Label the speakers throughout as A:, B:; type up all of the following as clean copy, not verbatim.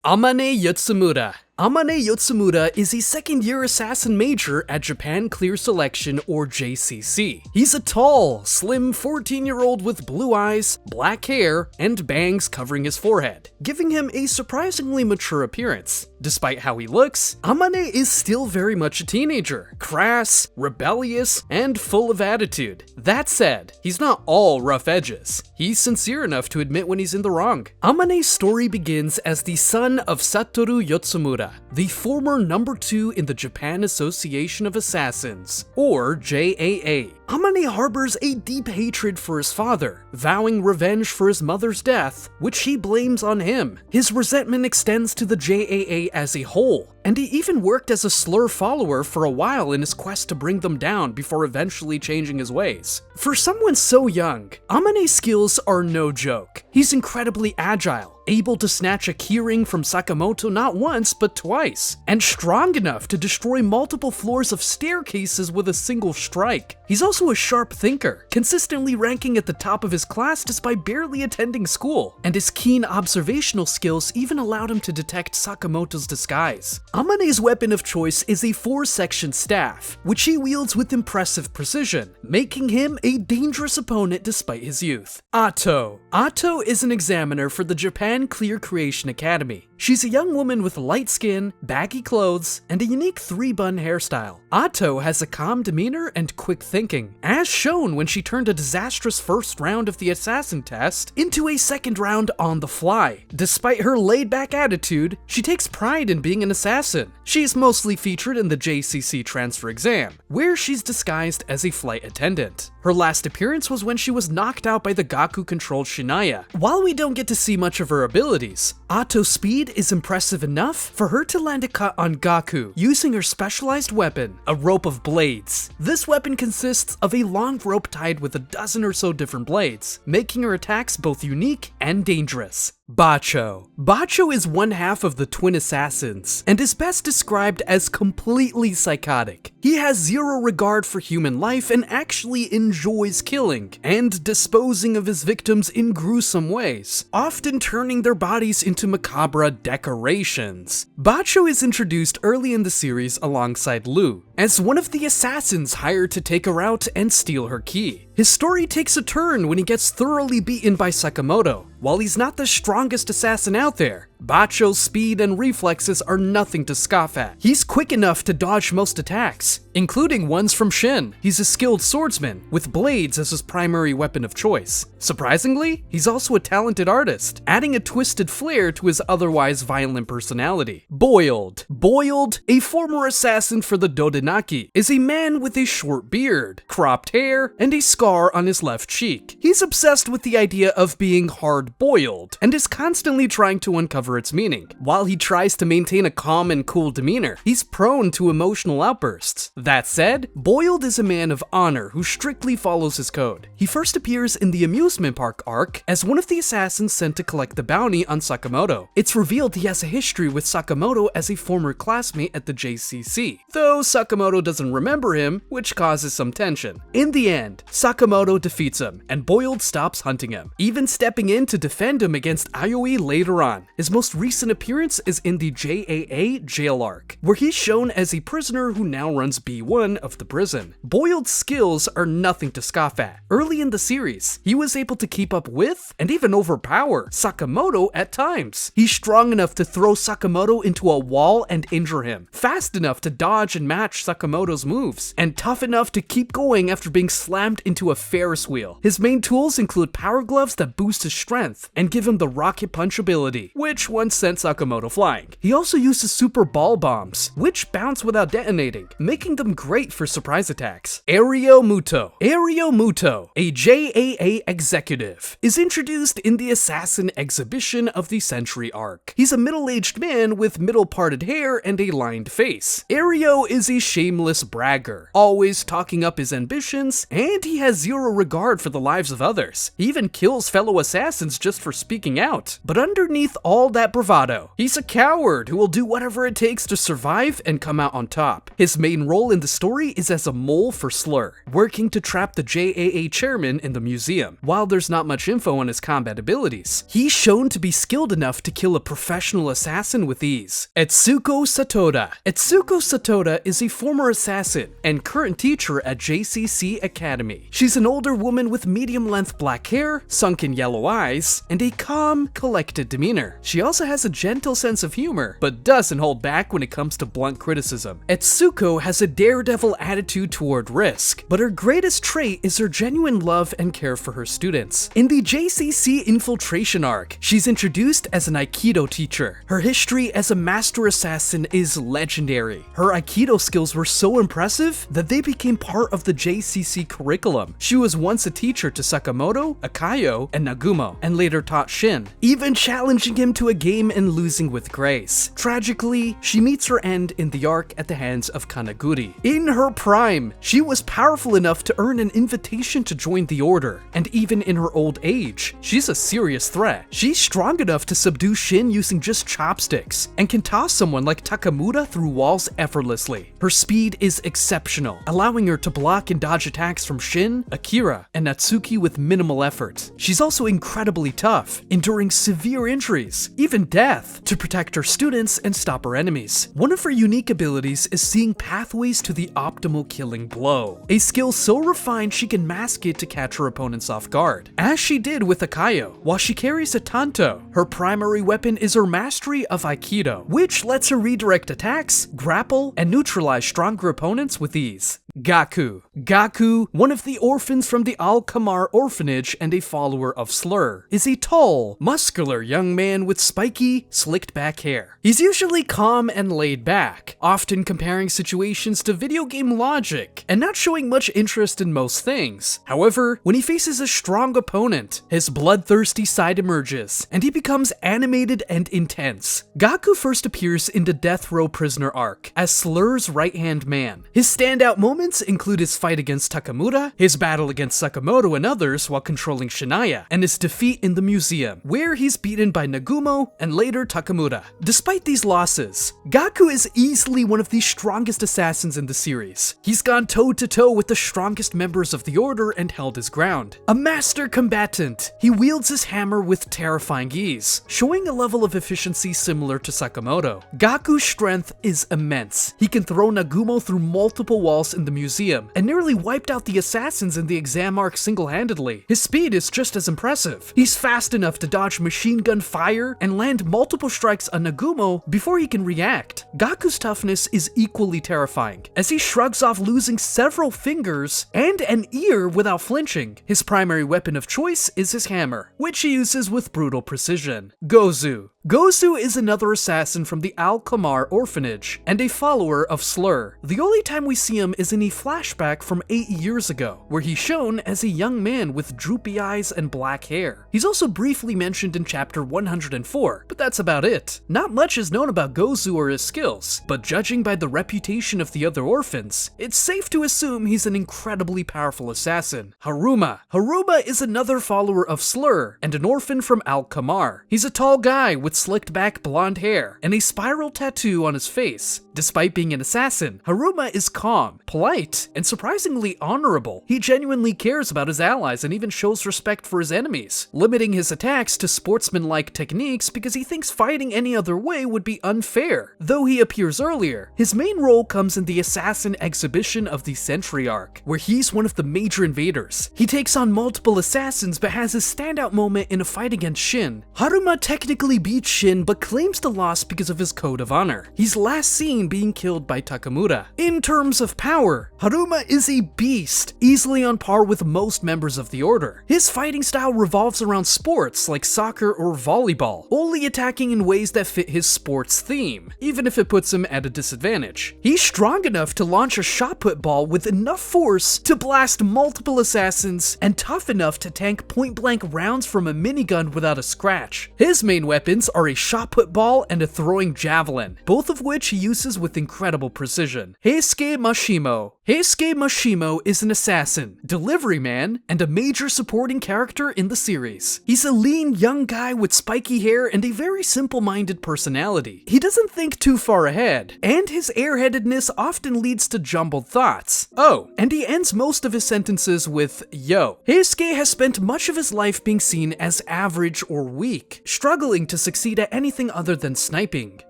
A: Amane Yotsumura. Amane Yotsumura is a second-year assassin major at Japan Clear Selection, or JCC. He's a tall, slim 14-year-old with blue eyes, black hair, and bangs covering his forehead, giving him a surprisingly mature appearance. Despite how he looks, Amane is still very much a teenager, crass, rebellious, and full of attitude. That said, he's not all rough edges. He's sincere enough to admit when he's in the wrong. Amane's story begins as the son of Satoru Yotsumura, the former number 2 in the Japan Association of Assassins, or JAA. Amane harbors a deep hatred for his father, vowing revenge for his mother's death, which he blames on him. His resentment extends to the JAA as a whole, and he even worked as a Slur follower for a while in his quest to bring them down before eventually changing his ways. For someone so young, Amane's skills are no joke. He's incredibly agile, able to snatch a keyring from Sakamoto not once but twice, and strong enough to destroy multiple floors of staircases with a single strike. He's also a sharp thinker, consistently ranking at the top of his class despite barely attending school, and his keen observational skills even allowed him to detect Sakamoto's disguise. Amane's weapon of choice is a 4-section staff, which he wields with impressive precision, making him a dangerous opponent despite his youth. Otto. Otto is an examiner for the Japan Clear Creation Academy. She's a young woman with light skin, baggy clothes, and a unique 3-bun hairstyle. Otto has a calm demeanor and quick thinking, as shown when she turned a disastrous first round of the assassin test into a second round on the fly. Despite her laid-back attitude, she takes pride in being an assassin. She's mostly featured in the JCC transfer exam, where she's disguised as a flight attendant. Her last appearance was when she was knocked out by the Gaku-controlled Shinaya. While we don't get to see much of her abilities, Otto's speed is impressive enough for her to land a cut on Gaku using her specialized weapon, a rope of blades. This weapon consists of a long rope tied with a dozen or so different blades, making her attacks both unique and dangerous. Bacho. Bacho is one half of the twin assassins, and is best described as completely psychotic. He has zero regard for human life and actually enjoys killing and disposing of his victims in gruesome ways, often turning their bodies into macabre decorations. Bacho is introduced early in the series alongside Lu, as one of the assassins hired to take her out and steal her key. His story takes a turn when he gets thoroughly beaten by Sakamoto. While he's not the strongest assassin out there, Bacho's speed and reflexes are nothing to scoff at. He's quick enough to dodge most attacks, including ones from Shin. He's a skilled swordsman, with blades as his primary weapon of choice. Surprisingly, he's also a talented artist, adding a twisted flair to his otherwise violent personality. Boiled. Boiled, a former assassin for the Dodonaki, is a man with a short beard, cropped hair, and a scar on his left cheek. He's obsessed with the idea of being hard-boiled, and is constantly trying to uncover its meaning. While he tries to maintain a calm and cool demeanor, he's prone to emotional outbursts. That said, Boiled is a man of honor who strictly follows his code. He first appears in the amusement park arc as one of the assassins sent to collect the bounty on Sakamoto. It's revealed he has a history with Sakamoto as a former classmate at the JCC, though Sakamoto doesn't remember him, which causes some tension. In the end, Sakamoto defeats him, and Boiled stops hunting him, even stepping in to defend him against Aioi later on. His most recent appearance is in the JAA jail arc, where he's shown as a prisoner who now runs B1 of the prison. Boiled's skills are nothing to scoff at. Early in the series, he was able to keep up with, and even overpower, Sakamoto at times. He's strong enough to throw Sakamoto into a wall and injure him, fast enough to dodge and match Sakamoto's moves, and tough enough to keep going after being slammed into a Ferris wheel. His main tools include power gloves that boost his strength and give him the rocket punch ability, which once sent Sakamoto flying. He also uses super ball bombs, which bounce without detonating, making them great for surprise attacks. Ario Muto. Ario Muto, a JAA executive, is introduced in the Assassin Exhibition of the Century arc. He's a middle-aged man with middle-parted hair and a lined face. Ario is a shameless bragger, always talking up his ambitions, and he has zero regard for the lives of others. He even kills fellow assassins just for speaking out. But underneath all that that bravado. He's a coward who will do whatever it takes to survive and come out on top. His main role in the story is as a mole for Slur, working to trap the JAA chairman in the museum. While there's not much info on his combat abilities, he's shown to be skilled enough to kill a professional assassin with ease. Atsuko Satoda. Atsuko Satoda is a former assassin and current teacher at JCC Academy. She's an older woman with medium-length black hair, sunken yellow eyes, and a calm, collected demeanor. She also has a gentle sense of humor, but doesn't hold back when it comes to blunt criticism. Atsuko has a daredevil attitude toward risk, but her greatest trait is her genuine love and care for her students. In the JCC infiltration arc, she's introduced as an Aikido teacher. Her history as a master assassin is legendary. Her Aikido skills were so impressive that they became part of the JCC curriculum. She was once a teacher to Sakamoto, Akayo, and Nagumo, and later taught Shin, even challenging him to a game and losing with grace. Tragically, she meets her end in the arc at the hands of Kanaguri. In her prime, she was powerful enough to earn an invitation to join the order, and even in her old age, she's a serious threat. She's strong enough to subdue Shin using just chopsticks, and can toss someone like Takamura through walls effortlessly. Her speed is exceptional, allowing her to block and dodge attacks from Shin, Akira, and Natsuki with minimal effort. She's also incredibly tough, enduring severe injuries, even death, to protect her students and stop her enemies. One of her unique abilities is seeing pathways to the optimal killing blow, a skill so refined she can mask it to catch her opponents off guard, as she did with Akayo. While she carries a tanto, her primary weapon is her mastery of Aikido, which lets her redirect attacks, grapple, and neutralize stronger opponents with ease. Gaku. Gaku, one of the orphans from the Al-Kamar orphanage and a follower of Slur, is a tall, muscular young man with spiky, slicked back hair. He's usually calm and laid back, often comparing situations to video game logic, and not showing much interest in most things. However, when he faces a strong opponent, his bloodthirsty side emerges, and he becomes animated and intense. Gaku first appears in the Death Row Prisoner arc, as Slur's right-hand man. His standout moments include his fight against Takamura, his battle against Sakamoto and others while controlling Shinaya, and his defeat in the museum, where he's beaten by Nagumo and later Takamura. Despite these losses, Gaku is easily one of the strongest assassins in the series. He's gone toe-to-toe with the strongest members of the Order and held his ground. A master combatant, he wields his hammer with terrifying ease, showing a level of efficiency similar to Sakamoto. Gaku's strength is immense. He can throw Nagumo through multiple walls in the museum and nearly wiped out the assassins in the exam arc single-handedly. His speed is just as impressive. He's fast enough to dodge machine gun fire and land multiple strikes on Nagumo before he can react. Gaku's toughness is equally terrifying, as he shrugs off losing several fingers and an ear without flinching. His primary weapon of choice is his hammer, which he uses with brutal precision. Gozu. Gozu is another assassin from the Al-Kamar orphanage and a follower of Slur. The only time we see him is in a flashback from 8 years ago, where he's shown as a young man with droopy eyes and black hair. He's also briefly mentioned in chapter 104, but that's about it. Not much is known about Gozu or his skills, but judging by the reputation of the other orphans, it's safe to assume he's an incredibly powerful assassin. Haruma. Haruma is another follower of Slur and an orphan from Al-Kamar. He's a tall guy with slicked back blonde hair and a spiral tattoo on his face. Despite being an assassin, Haruma is calm, polite, and surprisingly honorable. He genuinely cares about his allies and even shows respect for his enemies, limiting his attacks to sportsman-like techniques because he thinks fighting any other way would be unfair. Though he appears earlier, his main role comes in the Assassin Exhibition of the Century arc, where he's one of the major invaders. He takes on multiple assassins but has his standout moment in a fight against Shin. Haruma technically beats Shin but claims the loss because of his code of honor. He's last seen being killed by Takamura. In terms of power, Haruma is a beast, easily on par with most members of the Order. His fighting style revolves around sports like soccer or volleyball, only attacking in ways that fit his sports theme, even if it puts him at a disadvantage. He's strong enough to launch a shot put ball with enough force to blast multiple assassins, and tough enough to tank point-blank rounds from a minigun without a scratch. His main weapons are a shot put ball and a throwing javelin, both of which he uses with incredible precision. Hyke Mashimo. Hyke Mashimo is an assassin, delivery man, and a major supporting character in the series. He's a lean young guy with spiky hair and a very simple-minded personality. He doesn't think too far ahead, and his airheadedness often leads to jumbled thoughts. Oh, and he ends most of his sentences with yo. Heisuke has spent much of his life being seen as average or weak, struggling to succeed at anything other than sniping.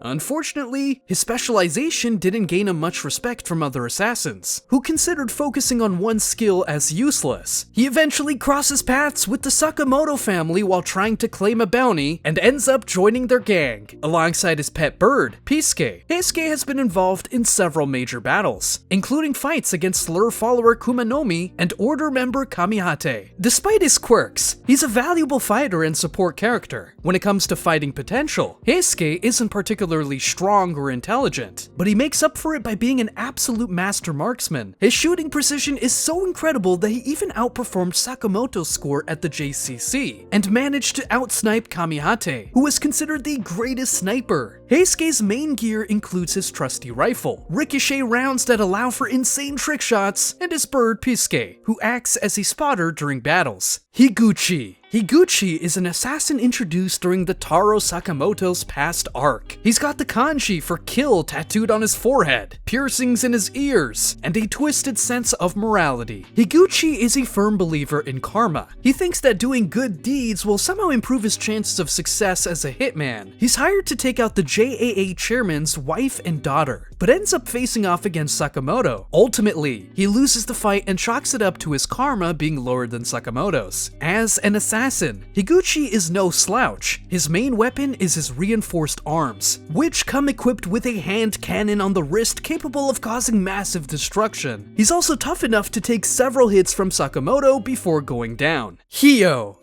A: Unfortunately, his specialization didn't gain him much respect from other assassins, who considered focusing on one skill as useless. He eventually crosses paths with the Sakamoto family while trying to claim a bounty, and ends up joining their gang, alongside his pet bird, Pisuke. Heisuke has been involved in several major battles, including fights against Slur follower Kumanomi and Order member Kamihat. Despite his quirks, he's a valuable fighter and support character. When it comes to fighting potential, Heisuke isn't particularly strong or intelligent, but he makes up for it by being an absolute master marksman. His shooting precision is so incredible that he even outperformed Sakamoto's score at the JCC, and managed to outsnipe Kamihat, who is considered the greatest sniper. Heisuke's main gear includes his trusty rifle, ricochet rounds that allow for insane trick shots, and his bird Pisuke, who acts as a spotter during battles. Higuchi. Higuchi is an assassin introduced during the Taro Sakamoto's past arc. He's got the kanji for kill tattooed on his forehead, piercings in his ears, and a twisted sense of morality. Higuchi is a firm believer in karma. He thinks that doing good deeds will somehow improve his chances of success as a hitman. He's hired to take out the JAA chairman's wife and daughter, but ends up facing off against Sakamoto. Ultimately, he loses the fight and chalks it up to his karma being lower than Sakamoto's. As an assassin, Higuchi is no slouch. His main weapon is his reinforced arms, which come equipped with a hand cannon on the wrist capable of causing massive destruction. He's also tough enough to take several hits from Sakamoto before going down. Hyo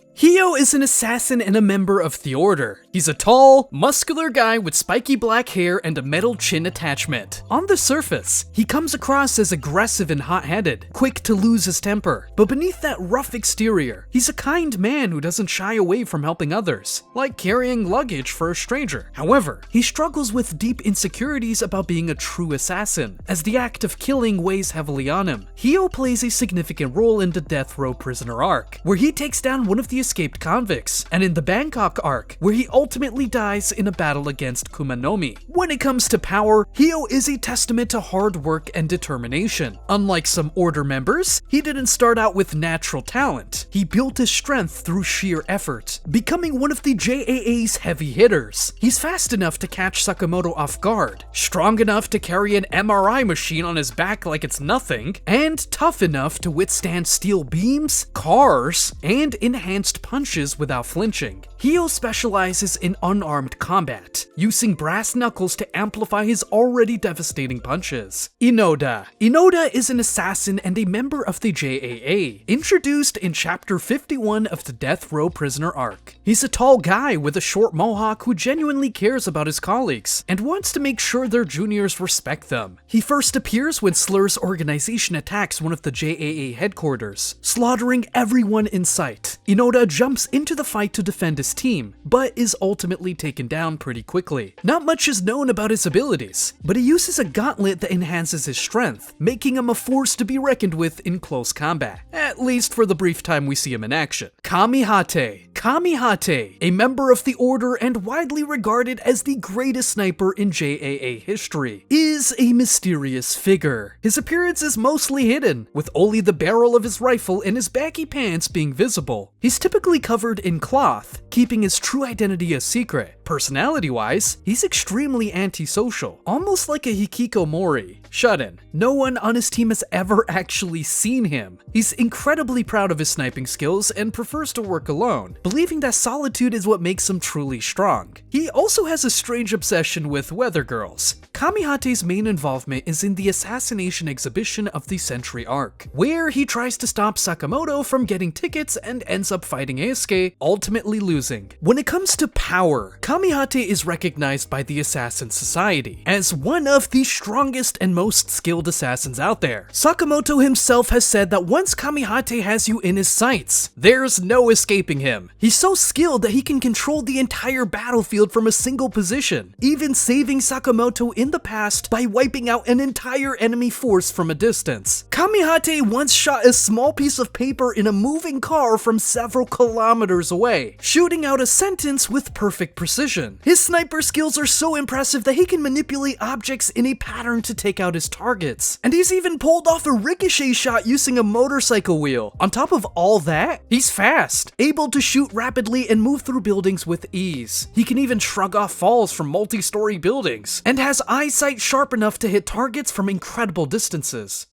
A: is an assassin and a member of the Order. He's a tall, muscular guy with spiky black hair and a metal chin attachment. On the surface, he comes across as aggressive and hot-headed, quick to lose his temper. But beneath that rough exterior, he's a kind man who doesn't shy away from helping others, like carrying luggage for a stranger. However, he struggles with deep insecurities about being a true assassin, as the act of killing weighs heavily on him. Hyo plays a significant role in the Death Row Prisoner arc, where he takes down one of the escaped convicts, and in the Bangkok arc, where he ultimately dies in a battle against Kumanomi. When it comes to power, Hyo is a testament to hard work and determination. Unlike some Order members, he didn't start out with natural talent. He built his strength through sheer effort, becoming one of the JAA's heavy hitters. He's fast enough to catch Sakamoto off guard, strong enough to carry an MRI machine on his back like it's nothing, and tough enough to withstand steel beams, cars, and enhanced punches without flinching. Hyo specializes in unarmed combat, using brass knuckles to amplify his already devastating punches. Inoda is an assassin and a member of the JAA, introduced in chapter 51 of the Death Row Prisoner arc. He's a tall guy with a short mohawk who genuinely cares about his colleagues, and wants to make sure their juniors respect them. He first appears when Slur's organization attacks one of the JAA headquarters, slaughtering everyone in sight. Inoda jumps into the fight to defend his team, but is ultimately taken down pretty quickly. Not much is known about his abilities, but he uses a gauntlet that enhances his strength, making him a force to be reckoned with in close combat, at least for the brief time we see him in action. Kamihat, a member of the Order and widely regarded as the greatest sniper in JAA history, is a mysterious figure. His appearance is mostly hidden, with only the barrel of his rifle and his baggy pants being visible. He's typically covered in cloth, keeping his true identity a secret. Personality-wise, he's extremely antisocial, almost like a hikikomori. Shut-in. No one on his team has ever actually seen him. He's incredibly proud of his sniping skills and prefers to work alone, believing that solitude is what makes him truly strong. He also has a strange obsession with weather girls. Kamihate's main involvement is in the assassination exhibition of the Century arc, where he tries to stop Sakamoto from getting tickets and ends up fighting Heisuke, ultimately losing. When it comes to power, Kamihate is recognized by the Assassin Society as one of the strongest and most skilled assassins out there. Sakamoto himself has said that once Kamihate has you in his sights, there's no escaping him. He's so skilled that he can control the entire battlefield from a single position, even saving Sakamoto in the past by wiping out an entire enemy force from a distance. Kamihat once shot a small piece of paper in a moving car from several kilometers away, shooting out a sentence with perfect precision. His sniper skills are so impressive that he can manipulate objects in a pattern to take out his targets. And he's even pulled off a ricochet shot using a motorcycle wheel. On top of all that, he's fast, able to shoot rapidly and move through buildings with ease. He can even shrug off falls from multi-story buildings, and has eyesight sharp enough to hit targets from incredible distances.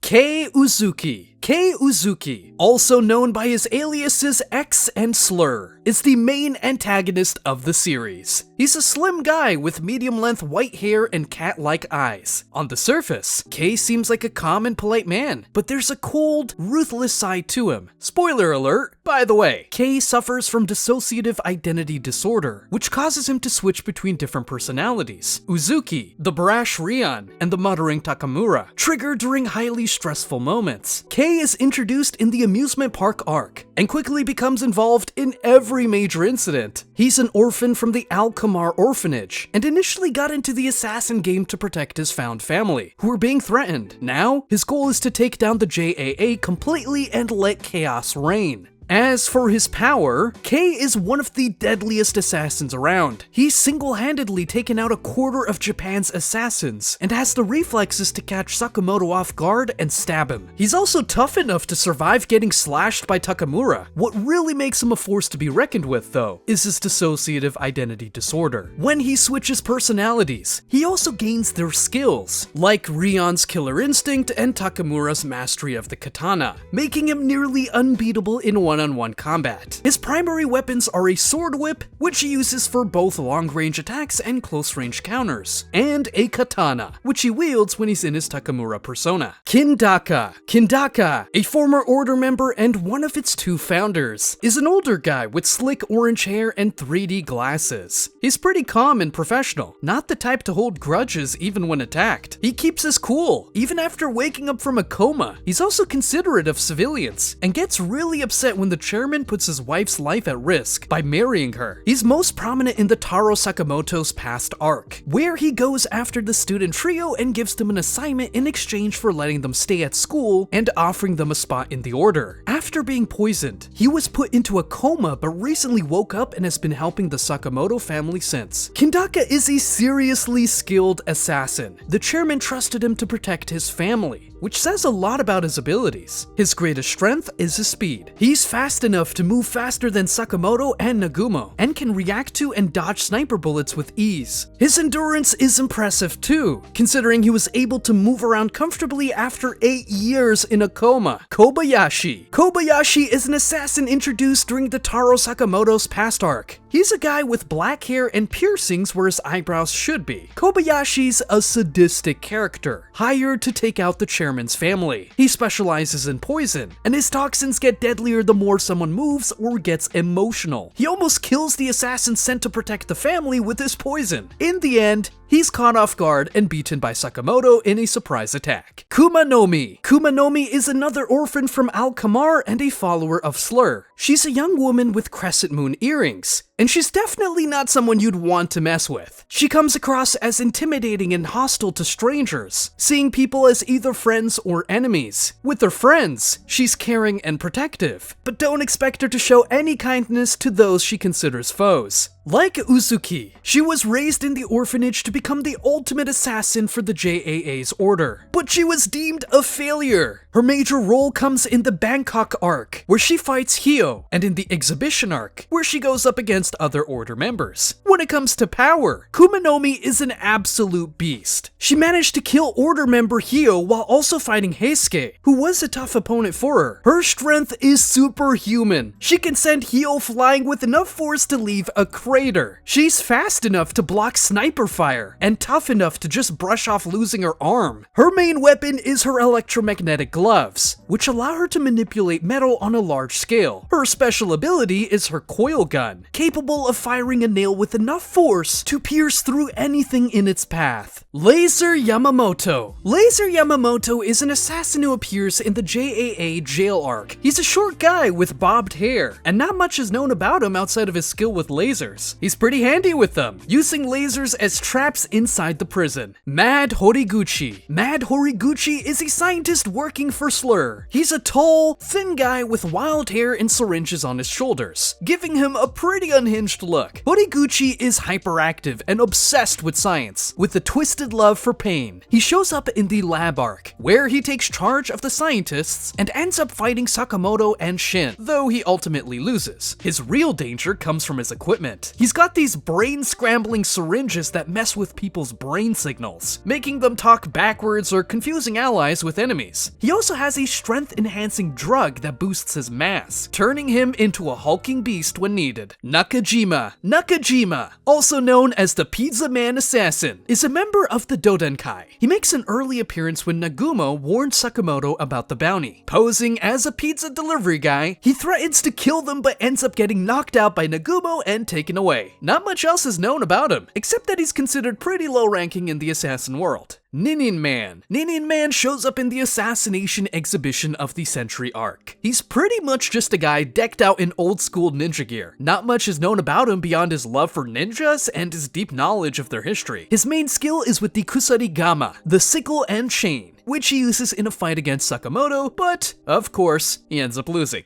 A: Uzuki, also known by his aliases X and Slur, is the main antagonist of the series. He's a slim guy with medium-length white hair and cat-like eyes. On the surface, K seems like a calm and polite man, but there's a cold, ruthless side to him. Spoiler alert, by the way, K suffers from dissociative identity disorder, which causes him to switch between different personalities. Uzuki, the brash Rion, and the muttering Takamura, trigger during highly stressful moments. K is introduced in the amusement park arc, and quickly becomes involved in every major incident. He's an orphan from the Alkamar orphanage, and initially got into the assassin game to protect his found family, who were being threatened. Now, his goal is to take down the JAA completely and let chaos reign. As for his power, K is one of the deadliest assassins around. He's single-handedly taken out a quarter of Japan's assassins, and has the reflexes to catch Sakamoto off guard and stab him. He's also tough enough to survive getting slashed by Takamura. What really makes him a force to be reckoned with, though, is his dissociative identity disorder. When he switches personalities, he also gains their skills, like Rion's killer instinct and Takamura's mastery of the katana, making him nearly unbeatable in one-on-one combat. His primary weapons are a sword whip, which he uses for both long-range attacks and close-range counters, and a katana, which he wields when he's in his Takamura persona. Kindaka, a former Order member and one of its two founders, is an older guy with slick orange hair and 3D glasses. He's pretty calm and professional, not the type to hold grudges even when attacked. He keeps his cool, even after waking up from a coma. He's also considerate of civilians, and gets really upset when the chairman puts his wife's life at risk by marrying her. He's most prominent in the Taro Sakamoto's past arc, where he goes after the student trio and gives them an assignment in exchange for letting them stay at school and offering them a spot in the order. After being poisoned, he was put into a coma but recently woke up and has been helping the Sakamoto family since. Kindaka is a seriously skilled assassin. The chairman trusted him to protect his family, which says a lot about his abilities. His greatest strength is his speed. He's fast enough to move faster than Sakamoto and Nagumo, and can react to and dodge sniper bullets with ease. His endurance is impressive too, considering he was able to move around comfortably after 8 years in a coma. Kobayashi is an assassin introduced during the Taro Sakamoto's past arc. He's a guy with black hair and piercings where his eyebrows should be. Kobayashi's a sadistic character, hired to take out the chairman's family. He specializes in poison, and his toxins get deadlier the more someone moves or gets emotional. He almost kills the assassin sent to protect the family with his poison. In the end, he's caught off guard and beaten by Sakamoto in a surprise attack. Kumanomi is another orphan from Alkamar and a follower of Slur. She's a young woman with crescent moon earrings, and she's definitely not someone you'd want to mess with. She comes across as intimidating and hostile to strangers, seeing people as either friends or enemies. With her friends, she's caring and protective, but don't expect her to show any kindness to those she considers foes. Like Uzuki, she was raised in the orphanage to become the ultimate assassin for the JAA's order, but she was deemed a failure. Her major role comes in the Bangkok arc, where she fights Hio, and in the exhibition arc, where she goes up against other order members. When it comes to power, Kumanomi is an absolute beast. She managed to kill order member Hio while also fighting Heisuke, who was a tough opponent for her. Her strength is superhuman. She can send Hio flying with enough force to leave a crater. She's fast enough to block sniper fire, and tough enough to just brush off losing her arm. Her main weapon is her electromagnetic gloves, which allow her to manipulate metal on a large scale. Her special ability is her coil gun, capable of firing a nail with enough force to pierce through anything in its path. Laser Yamamoto. Laser Yamamoto is an assassin who appears in the JAA jail arc. He's a short guy with bobbed hair, and not much is known about him outside of his skill with lasers. He's pretty handy with them, using lasers as traps inside the prison. Mad Horiguchi. Mad Horiguchi is a scientist working for Slur. He's a tall, thin guy with wild hair and syringes on his shoulders, giving him a pretty unhinged look. Horiguchi is hyperactive and obsessed with science, with a twisted love for pain. He shows up in the lab arc, where he takes charge of the scientists and ends up fighting Sakamoto and Shin, though he ultimately loses. His real danger comes from his equipment. He's got these brain-scrambling syringes that mess with people's brain signals, making them talk backwards or confusing allies with enemies. He also has a strength-enhancing drug that boosts his mass, turning him into a hulking beast when needed. Nakajima. Nakajima, also known as the Pizza Man Assassin, is a member of the Dodenkai. He makes an early appearance when Nagumo warns Sakamoto about the bounty. Posing as a pizza delivery guy, he threatens to kill them but ends up getting knocked out by Nagumo and taken away. Not much else is known about him, except that he's considered pretty low ranking in the assassin world. Ninon Man. Ninon Man shows up in the assassination exhibition of the Century arc. He's pretty much just a guy decked out in old school ninja gear. Not much is known about him beyond his love for ninjas and his deep knowledge of their history. His main skill is with the Kusarigama, the sickle and chain, which he uses in a fight against Sakamoto, but, of course, he ends up losing.